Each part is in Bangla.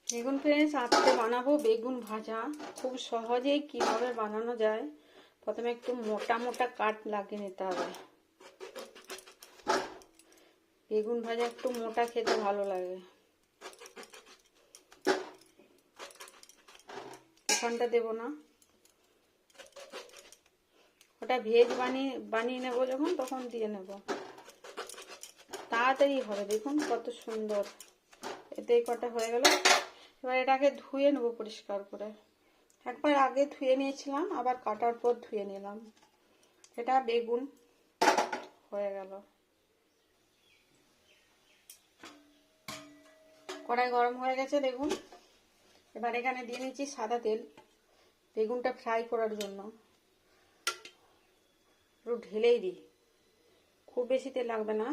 বেগুন ফ্রেন্ডস আজকে বানাবো বেগুন ভাজা। খুব সহজেই কিভাবে বানানো যায়। প্রথমে একটু মোটা মোটা কাট লাগিয়ে নিতে হবে। বেগুন ভাজা একটু মোটা খেতে ভালো লাগে। এখানটা দেবো না, ওটা ভেজ বানিয়ে নেবো যখন তখন দিয়ে নেব, তাড়াতাড়ি হবে। দেখুন কত সুন্দর, এতেই কটা হয়ে গেল। এবার এটাকে ধুয়ে নেবো পরিষ্কার করে। একবার আগে ধুয়ে নিয়েছিলাম, আবার কাটার পর ধুয়ে নিলাম। এটা বেগুন হয়ে গেল। কড়াই গরম হয়ে গেছে দেখুন। এবার এখানে দিয়ে নিচ্ছি সাদা তেল, বেগুনটা ফ্রাই করার জন্য। একটু ঢেলেই দিই, খুব বেশি তেল লাগবে না।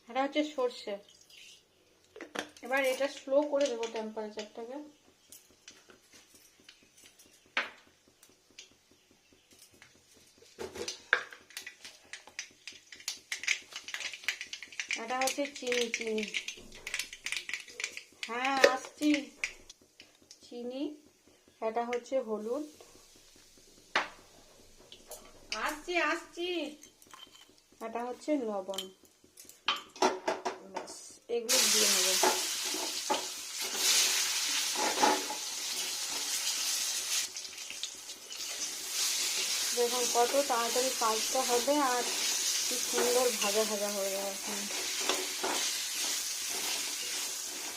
এটা হচ্ছে সর্ষে। এবার এটা স্লো করে দেবো টেম্পারেচারটাকে। এটা হচ্ছে চিনি। হ্যাঁ আসছি। চিনি, এটা হচ্ছে হলুদ। আসছি। এটা হচ্ছে লবণ। ব্যাস, এগুলো দিয়ে নেব। দেখুন কত তাড়াতাড়ি কাজটা হবে, আর কি সুন্দর ভাজা ভাজা হয়ে যায়। এখন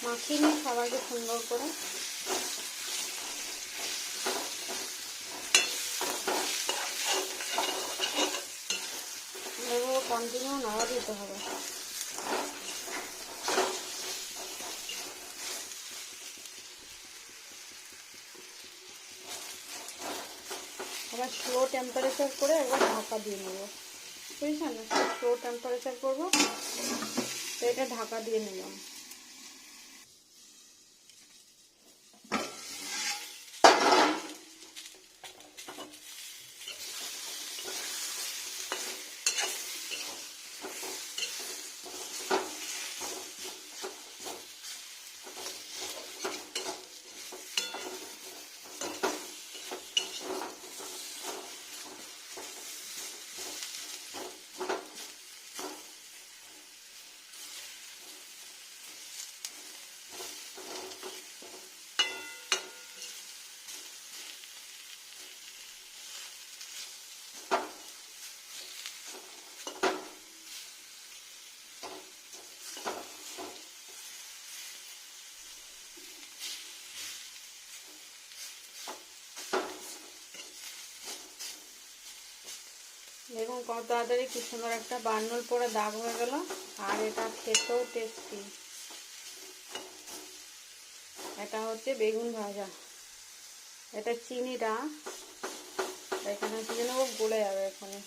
মাখিয়ে নিই সবাইকে সুন্দর করে। এভাবে কন্টিনিউ নাড়া দিতে হবে। এবার স্লো টেম্পারেচার করে একবার ঢাকা দিয়ে নেবো, বুঝছেন? স্লো টেম্পারেচার করবো, তো এটা ঢাকা দিয়ে নিলাম। দেখুন কত তাড়াতাড়ি কি সুন্দর একটা বান্নর পরে দাগ হয়ে গেল। আর এটা খেতেও টেস্টি। এটা হচ্ছে বেগুন ভাজা। এটা চিনিটা এখানে দিয়ে নেবো, গলে যাবে এখানে।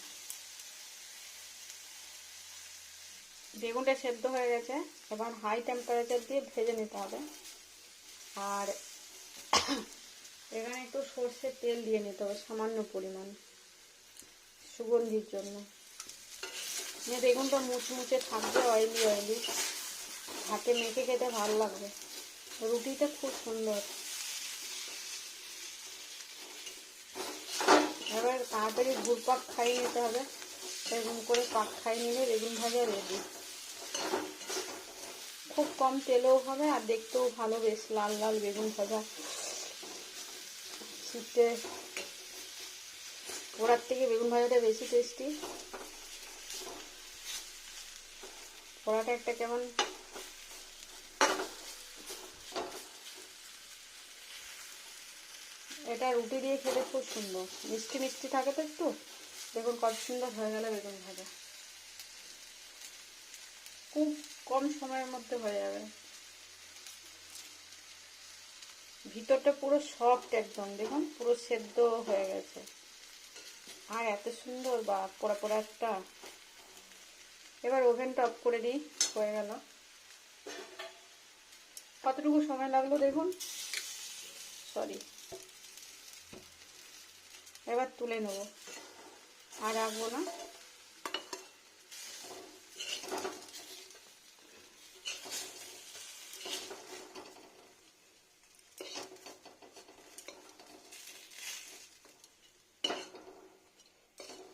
বেগুনটা সেদ্ধ হয়ে গেছে, এবার হাই টেম্পারেচার দিয়ে ভেজে নিতে হবে। আর এখানে একটু সর্ষের তেল দিয়ে নিতে হবে সামান্য পরিমাণ, সুগন্ধির জন্য। বেগুনটা মুচমুচে থাকবে, অয়েলি। হাতে মেখে খেতে ভালো লাগবে, রুটিটা খুব সুন্দর। এবার তাড়াতাড়ি ঘুরপাক খাইয়ে নিতে হবে। এরকম করে পাক খাইয়ে নিলে বেগুন ভাজা রেডি। খুব কম তেলেও হবে, আর দেখতেও ভালো, বেশ লাল লাল বেগুন ভাজা। শীতে ওড়ার থেকে বেগুন ভাজাটা বেশি টেস্টি। পোড়াটা একটা কেমন এটা রুটি দিয়ে খেতে খুব সুন্দর, মিষ্টি মিষ্টি থাকে তো একটু। দেখুন কত সুন্দর হয়ে গেল বেগুন ভাজা, খুব কম সময়ের মধ্যে হয়ে যাবে। ভিতরটা পুরো সফট একদম, দেখুন পুরো সেদ্ধ হয়ে গেছে। আর এত সুন্দর বা পোড়া পোড়া একটা। এবার ওভেনটা অফ করে দিই, হয়ে গেল। কতটুকু সময় লাগলো দেখুন, সরি। এবার তুলে নেব। আর রাখবো না।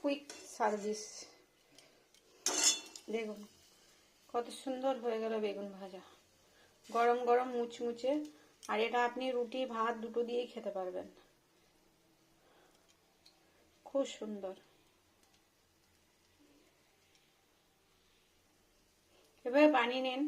Quick service. দেখুন কত সুন্দর হয়ে গেল বেগুন ভাজা, গরম গরম মুচমুচে। আর এটা আপনি রুটি ভাত দুটো দিয়েই খেতে পারবেন, খুব সুন্দর। এভাবে বানিয়ে নিন।